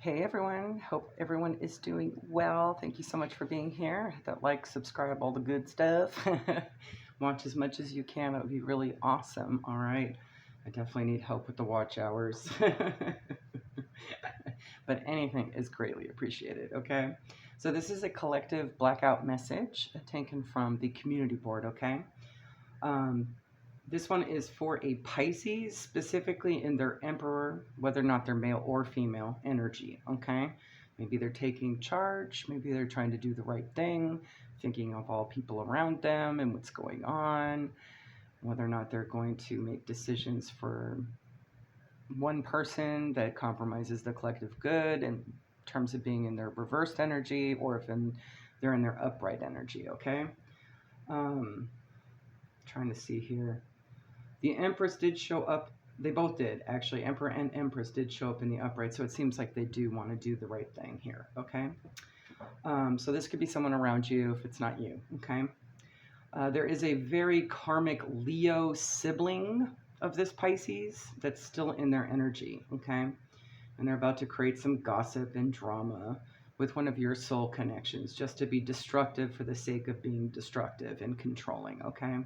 Hey everyone, hope everyone is doing well. Thank you so much for being here. Hit that like, subscribe, all the good stuff. Watch as much as you can. It would be really awesome. All right. I definitely need help with the watch hours. But anything is greatly appreciated, okay? So this is a collective blackout message taken from the community board, okay? Um, this one is for a Pisces, specifically in their emperor, whether or not they're male or female energy, okay? Maybe they're taking charge, maybe they're trying to do the right thing, thinking of all people around them and what's going on, whether or not they're going to make decisions for one person that compromises the collective good in terms of being in their reversed energy, or if they're in their upright energy, okay? Trying to see here. The Empress did show up. They both did, actually. Emperor and Empress did show up in the upright, so it seems like they do want to do the right thing here, okay? So this could be someone around you if it's not you, okay? There is a very karmic Leo sibling of this Pisces that's still in their energy, okay? And they're about to create some gossip and drama with one of your soul connections, just to be destructive for the sake of being destructive and controlling, okay?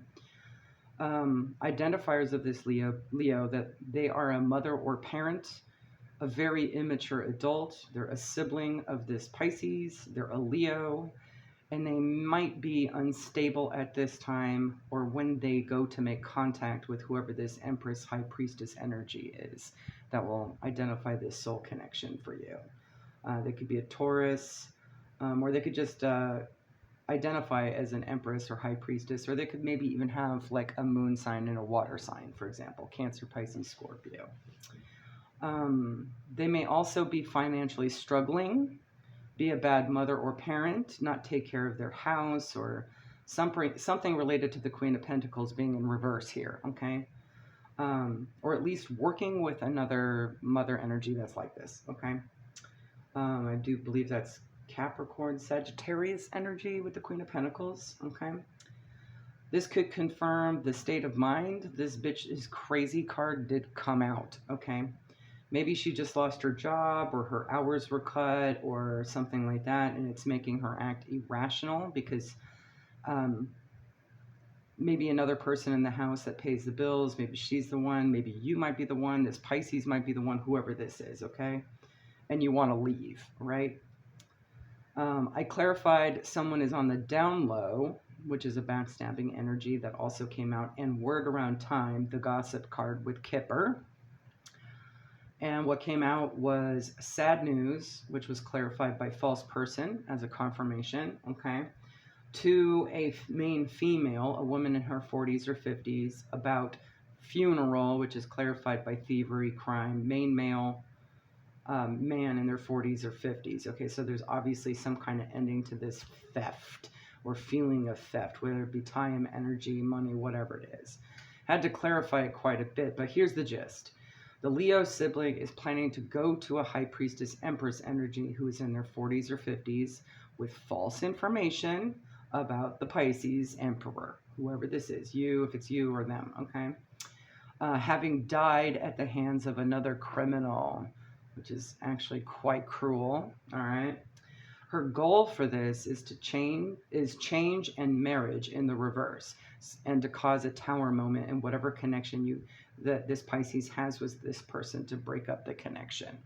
Identifiers of this Leo, that they are a mother or parent, a very immature adult, they're a sibling of this Pisces, they're a Leo, and they might be unstable at this time, or when they go to make contact with whoever this Empress High Priestess energy is, that will identify this soul connection for you. They could be a Taurus, or they could just identify as an Empress or High Priestess, or they could maybe even have like a moon sign and a water sign, for example, Cancer, Pisces, Scorpio. They may also be financially struggling, be a bad mother or parent, not take care of their house, or something related to the Queen of Pentacles being in reverse here, okay? Or at least working with another mother energy that's like this, okay? I do believe that's Capricorn, Sagittarius energy with the Queen of Pentacles, okay? This could confirm the state of mind. This bitch is crazy card did come out, okay? Maybe she just lost her job, or her hours were cut, or something like that, and it's making her act irrational because maybe another person in the house that pays the bills, maybe she's the one, maybe you might be the one, this Pisces might be the one, whoever this is, okay? And you want to leave, right? I clarified someone is on the down low, which is a backstabbing energy that also came out, and word around time, the gossip card with Kipper. And what came out was sad news, which was clarified by false person as a confirmation, okay, to a main female, a woman in her 40s or 50s, about funeral, which is clarified by thievery, crime, main male, man in their 40s or 50s. Okay, so there's obviously some kind of ending to this theft or feeling of theft, whether it be time, energy, money, whatever it is. Had to clarify it quite a bit, but here's the gist. The Leo sibling is planning to go to a High Priestess Empress energy who is in their 40s or 50s with false information about the Pisces Emperor, whoever this is, you, if it's you or them, okay? Having died at the hands of another criminal, which is actually quite cruel, all right? Her goal for this is to change and marriage in the reverse, and to cause a tower moment in whatever connection that this Pisces has with this person, to break up the connection.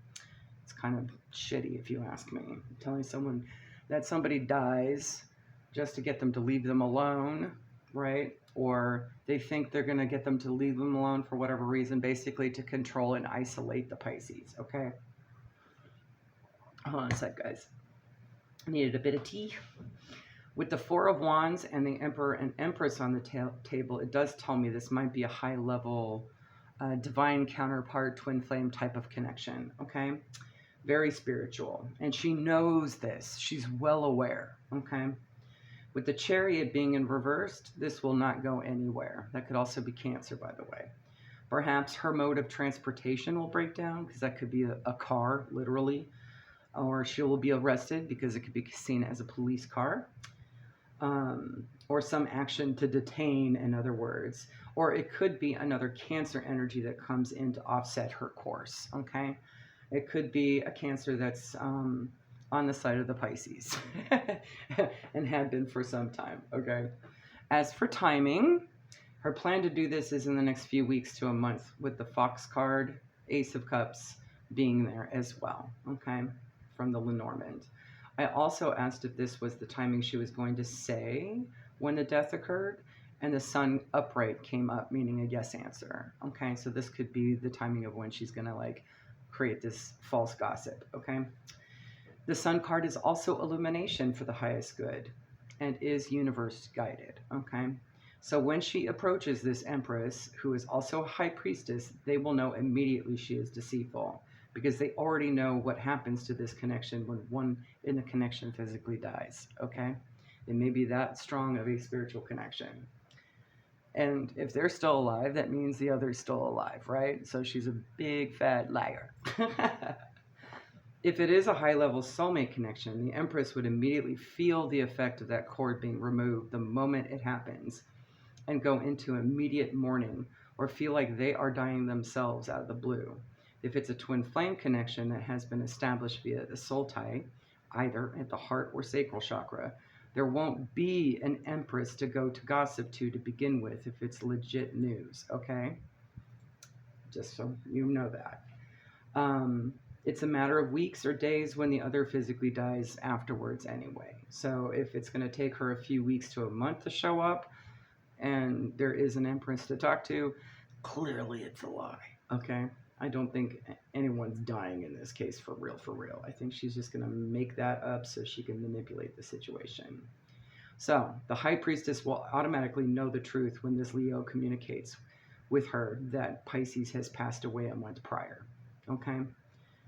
It's kind of shitty if you ask me. I'm telling someone that somebody dies just to get them to leave them alone, right? Or they think they're going to get them to leave them alone for whatever reason, basically to control and isolate the Pisces, okay? Hold on a sec, guys. I needed a bit of tea. With the Four of Wands and the Emperor and Empress on the table, it does tell me this might be a high-level divine counterpart, twin flame type of connection, okay? Very spiritual. And she knows this. She's well aware, okay? With the Chariot being in reversed, this will not go anywhere. That could also be Cancer, by the way. Perhaps her mode of transportation will break down, because that could be a car, literally. Or she will be arrested because it could be seen as a police car. Or some action to detain, in other words. Or it could be another Cancer energy that comes in to offset her course, okay? It could be a Cancer that's on the side of the Pisces and had been for some time, okay? As for timing, her plan to do this is in the next few weeks to a month, with the Fox card, Ace of Cups being there as well, okay, from the Lenormand. I also asked if this was the timing she was going to say when the death occurred, and the Sun upright came up, meaning a yes answer, okay? So this could be the timing of when she's going to like create this false gossip, okay? The Sun card is also illumination for the highest good and is universe guided, okay? So when she approaches this Empress, who is also a High Priestess, they will know immediately she is deceitful, because they already know what happens to this connection when one in the connection physically dies, okay? It may be that strong of a spiritual connection. And if they're still alive, that means the other's still alive, right? So she's a big fat liar. If it is a high-level soulmate connection, the Empress would immediately feel the effect of that cord being removed the moment it happens and go into immediate mourning or feel like they are dying themselves out of the blue. If it's a twin flame connection that has been established via the soul tie, either at the heart or sacral chakra, there won't be an Empress to go to gossip to begin with if it's legit news, okay? Just so you know that. It's a matter of weeks or days when the other physically dies afterwards anyway. So if it's going to take her a few weeks to a month to show up and there is an Empress to talk to, clearly it's a lie, okay? I don't think anyone's dying in this case for real, for real. I think she's just going to make that up so she can manipulate the situation. So the High Priestess will automatically know the truth when this Leo communicates with her that Pisces has passed away a month prior, okay?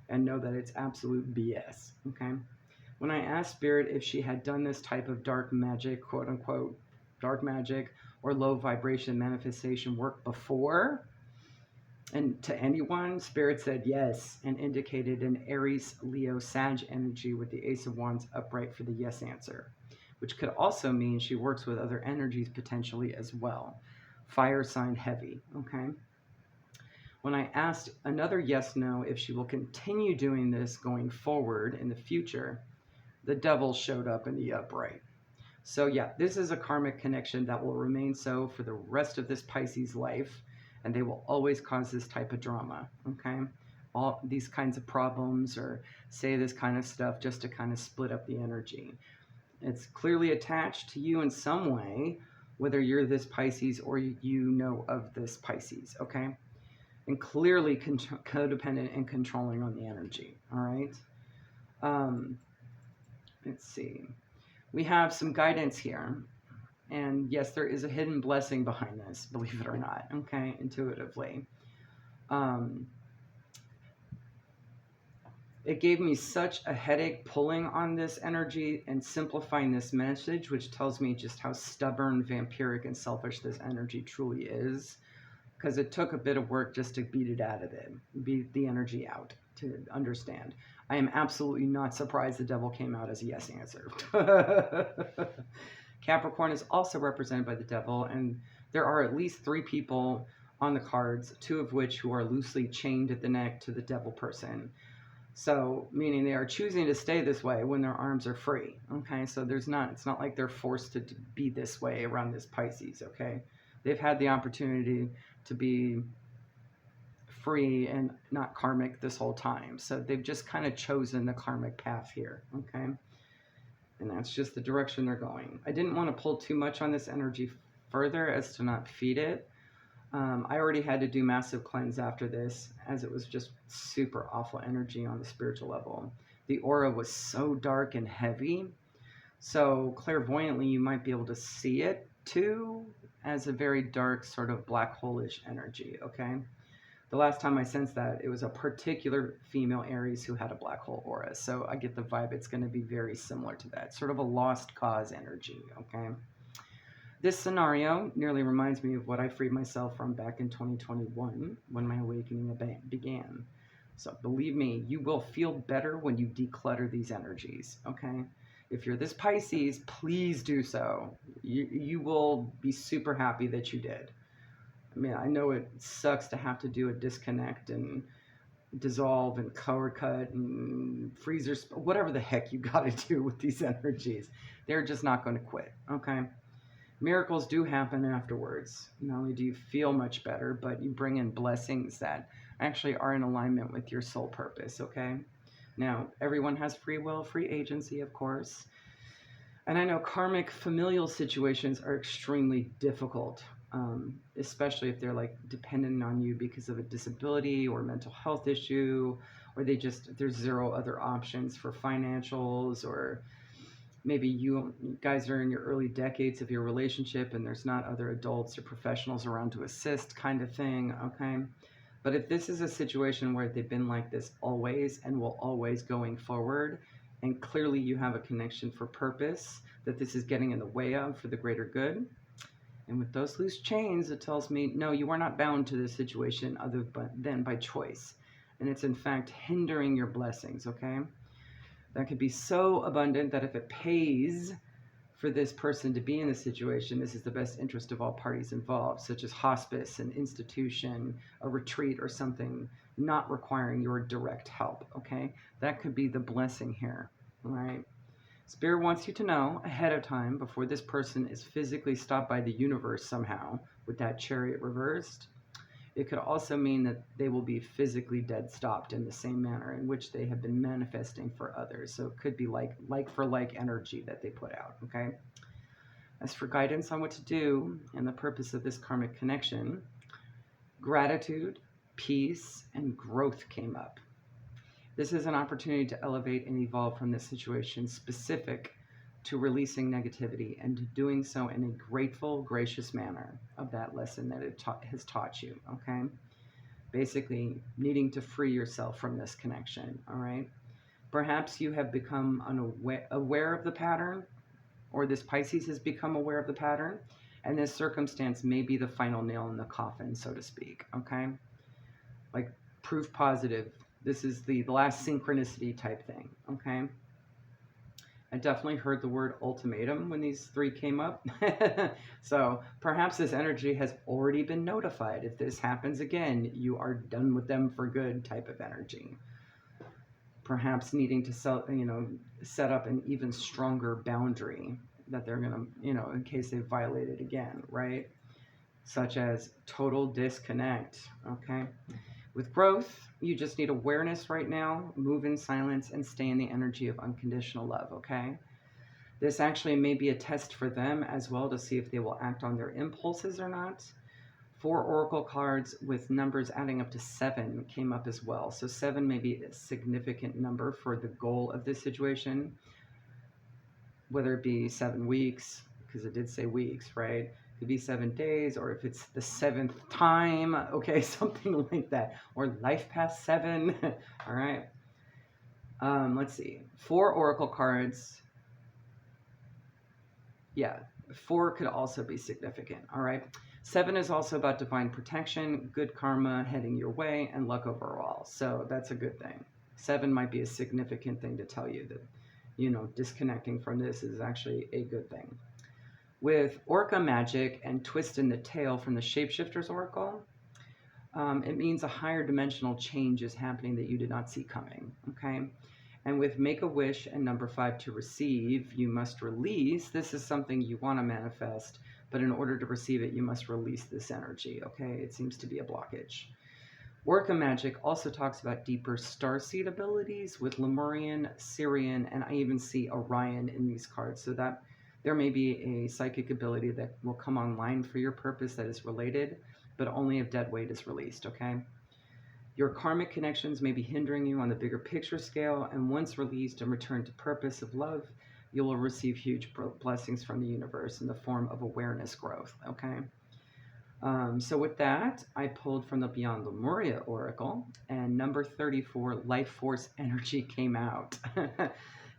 And know that it's absolute BS, okay? When I asked Spirit if she had done this type of dark magic, quote unquote, dark magic or low vibration manifestation work before, and to anyone, Spirit said yes and indicated an Aries, Leo, Sag energy with the Ace of Wands upright for the yes answer, which could also mean she works with other energies potentially as well. Fire sign heavy, okay? When I asked another yes/no if she will continue doing this going forward in the future, the Devil showed up in the upright. So yeah, this is a karmic connection that will remain so for the rest of this Pisces life, and they will always cause this type of drama, okay? All these kinds of problems or say this kind of stuff just to kind of split up the energy. It's clearly attached to you in some way, whether you're this Pisces or you know of this Pisces, okay? And clearly codependent and controlling on the energy, all right? Let's see. We have some guidance here. And yes, there is a hidden blessing behind this, believe it or not, okay, intuitively. It gave me such a headache pulling on this energy and simplifying this message, which tells me just how stubborn, vampiric, and selfish this energy truly is. Because it took a bit of work just to beat it out of it, beat the energy out to understand. I am absolutely not surprised the Devil came out as a yes answer. Capricorn is also represented by the Devil, and there are at least 3 people on the cards, 2 of which who are loosely chained at the neck to the Devil person. So, meaning they are choosing to stay this way when their arms are free, okay? So it's not like they're forced to be this way around this Pisces, okay? They've had the opportunity to be free and not karmic this whole time. So they've just kind of chosen the karmic path here, okay? And that's just the direction they're going. I didn't want to pull too much on this energy further as to not feed it. I already had to do massive cleanse after this, as it was just super awful energy on the spiritual level. The aura was so dark and heavy. So clairvoyantly, you might be able to see it too, as a very dark sort of black hole-ish energy, okay? The last time I sensed that, it was a particular female Aries who had a black hole aura. So I get the vibe it's going to be very similar to that. Sort of a lost cause energy, okay? This scenario nearly reminds me of what I freed myself from back in 2021 when my awakening began. So believe me, you will feel better when you declutter these energies, okay? If you're this Pisces, please do so. You will be super happy that you did. I mean, I know it sucks to have to do a disconnect and dissolve and color cut and freezer, whatever the heck you got to do with these energies. They're just not going to quit, okay? Miracles do happen afterwards. Not only do you feel much better, but you bring in blessings that actually are in alignment with your soul purpose, okay? Now, everyone has free will, free agency, of course. And I know karmic familial situations are extremely difficult, especially if they're like dependent on you because of a disability or mental health issue, or there's zero other options for financials, or maybe you guys are in your early decades of your relationship and there's not other adults or professionals around to assist, kind of thing, okay? But if this is a situation where they've been like this always and will always going forward, and clearly you have a connection for purpose that this is getting in the way of for the greater good, and with those loose chains, it tells me, no, you are not bound to this situation other than by choice. And it's in fact hindering your blessings, okay? That could be so abundant that if it pays for this person to be in this situation, this is the best interest of all parties involved, such as hospice, an institution, a retreat, or something not requiring your direct help, okay? That could be the blessing here, all right? Spirit wants you to know ahead of time, before this person is physically stopped by the universe somehow with that chariot reversed. It could also mean that they will be physically dead stopped in the same manner in which they have been manifesting for others. So it could be like for like energy that they put out, okay? As for guidance on what to do and the purpose of this karmic connection, gratitude, peace, and growth came up. This is an opportunity to elevate and evolve from this situation specific to releasing negativity and to doing so in a grateful, gracious manner of that lesson that it has taught you, okay? Basically, needing to free yourself from this connection, all right? Perhaps you have become aware of the pattern, or this Pisces has become aware of the pattern, and this circumstance may be the final nail in the coffin, so to speak, okay? Like proof positive. This is the last synchronicity type thing, okay? I definitely heard the word ultimatum when these three came up. So perhaps this energy has already been notified. If this happens again, you are done with them for good type of energy. Perhaps needing to set up an even stronger boundary that they're going to, in case they violate it again, right? Such as total disconnect, okay? With growth, you just need awareness right now, move in silence, and stay in the energy of unconditional love, okay? This actually may be a test for them as well to see if they will act on their impulses or not. 4 oracle cards with numbers adding up to 7 came up as well. So 7 may be a significant number for the goal of this situation, whether it be 7 weeks, because it did say weeks, right? Could be 7 days, or if it's the 7th time, okay, something like that, or life past 7. All right. Let's see. 4 oracle cards. Yeah, 4 could also be significant. All right. 7 is also about divine protection, good karma heading your way, and luck overall. So that's a good thing. 7 might be a significant thing to tell you that, disconnecting from this is actually a good thing. With Orca Magic and Twist in the Tail from the Shapeshifters Oracle, it means a higher dimensional change is happening that you did not see coming, okay? And with Make a Wish and number 5 to receive, you must release. This is something you want to manifest, but in order to receive it, you must release this energy, okay? It seems to be a blockage. Orca Magic also talks about deeper starseed abilities with Lemurian, Syrian, and I even see Orion in these cards, so that there may be a psychic ability that will come online for your purpose that is related, but only if dead weight is released, okay? Your karmic connections may be hindering you on the bigger picture scale, and once released and returned to purpose of love, you will receive huge blessings from the universe in the form of awareness growth, okay? So with that, I pulled from the Beyond Lemuria Oracle, and number 34, Life Force Energy, came out.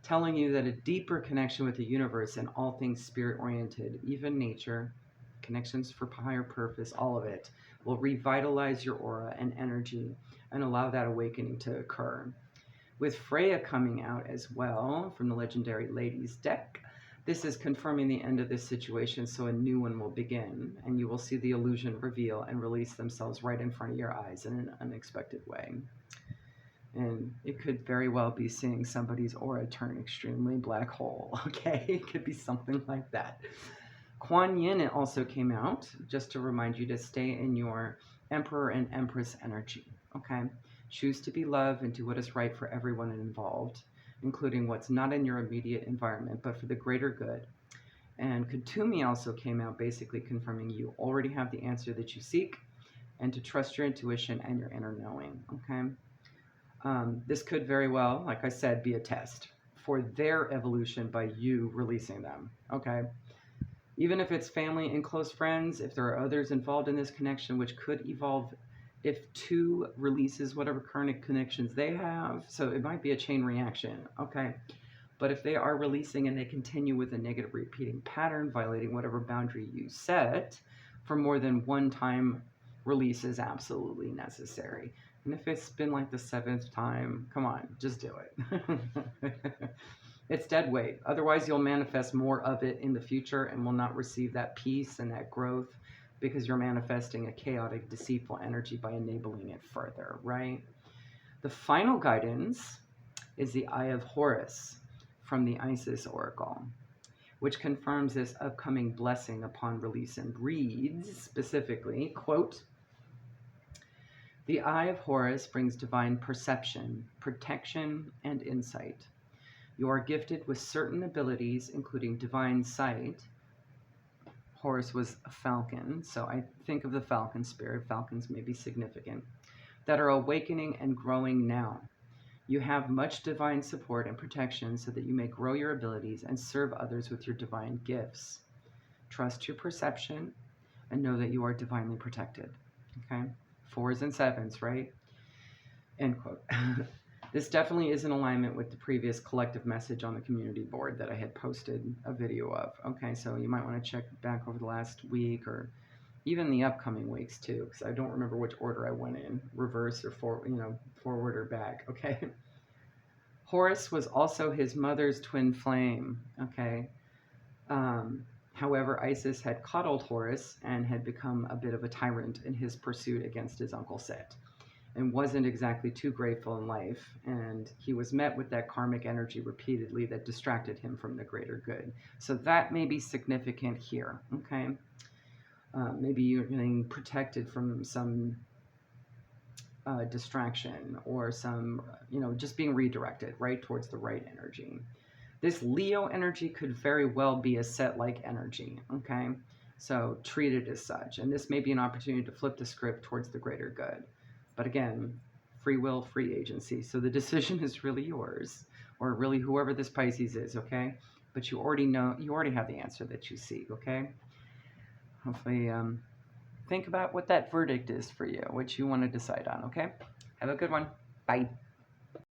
Telling you that a deeper connection with the universe and all things spirit-oriented, even nature, connections for higher purpose, all of it, will revitalize your aura and energy and allow that awakening to occur. With Freya coming out as well from the Legendary Ladies deck, this is confirming the end of this situation, so a new one will begin, and you will see the illusion reveal and release themselves right in front of your eyes in an unexpected way. And it could very well be seeing somebody's aura turn extremely black hole, okay? It could be something like that. Kuan Yin also came out, just to remind you to stay in your Emperor and Empress energy, okay? Choose to be love and do what is right for everyone involved, including what's not in your immediate environment, but for the greater good. And Katumi also came out, basically confirming you already have the answer that you seek, and to trust your intuition and your inner knowing, okay? This could very well, like I said, be a test for their evolution by you releasing them, okay? Even if it's family and close friends, if there are others involved in this connection, which could evolve if two releases whatever current connections they have. So it might be a chain reaction, okay? But if they are releasing and they continue with a negative repeating pattern, violating whatever boundary you set, for more than one time, release is absolutely necessary. And if it's been like the 7th time, come on, just do it. It's dead weight. Otherwise, you'll manifest more of it in the future and will not receive that peace and that growth because you're manifesting a chaotic, deceitful energy by enabling it further, right? The final guidance is the Eye of Horus from the Isis Oracle, which confirms this upcoming blessing upon release and reads specifically, quote, "The Eye of Horus brings divine perception, protection, and insight. You are gifted with certain abilities, including divine sight." Horus was a falcon, so I think of the falcon spirit. Falcons may be significant. That are awakening and growing now. You have much divine support and protection so that you may grow your abilities and serve others with your divine gifts. Trust your perception and know that you are divinely protected. Okay? 4s and 7s, right? End quote. This definitely is in alignment with the previous collective message on the community board that I had posted a video of. Okay, so you might want to check back over the last week or even the upcoming weeks too, because I don't remember which order I went in, reverse or forward or back. Okay. Horus was also his mother's twin flame. Okay. However, Isis had coddled Horus and had become a bit of a tyrant in his pursuit against his uncle Set, and wasn't exactly too grateful in life, and he was met with that karmic energy repeatedly that distracted him from the greater good. So that may be significant here, okay? Maybe you're getting protected from some distraction or some, just being redirected, right, towards the right energy. This Leo energy could very well be a Set-like energy, okay? So treat it as such, and this may be an opportunity to flip the script towards the greater good. But again, free will, free agency. So the decision is really yours, or really whoever this Pisces is, okay? But you already have the answer that you seek, okay? Hopefully, think about what that verdict is for you, what you want to decide on, okay? Have a good one. Bye.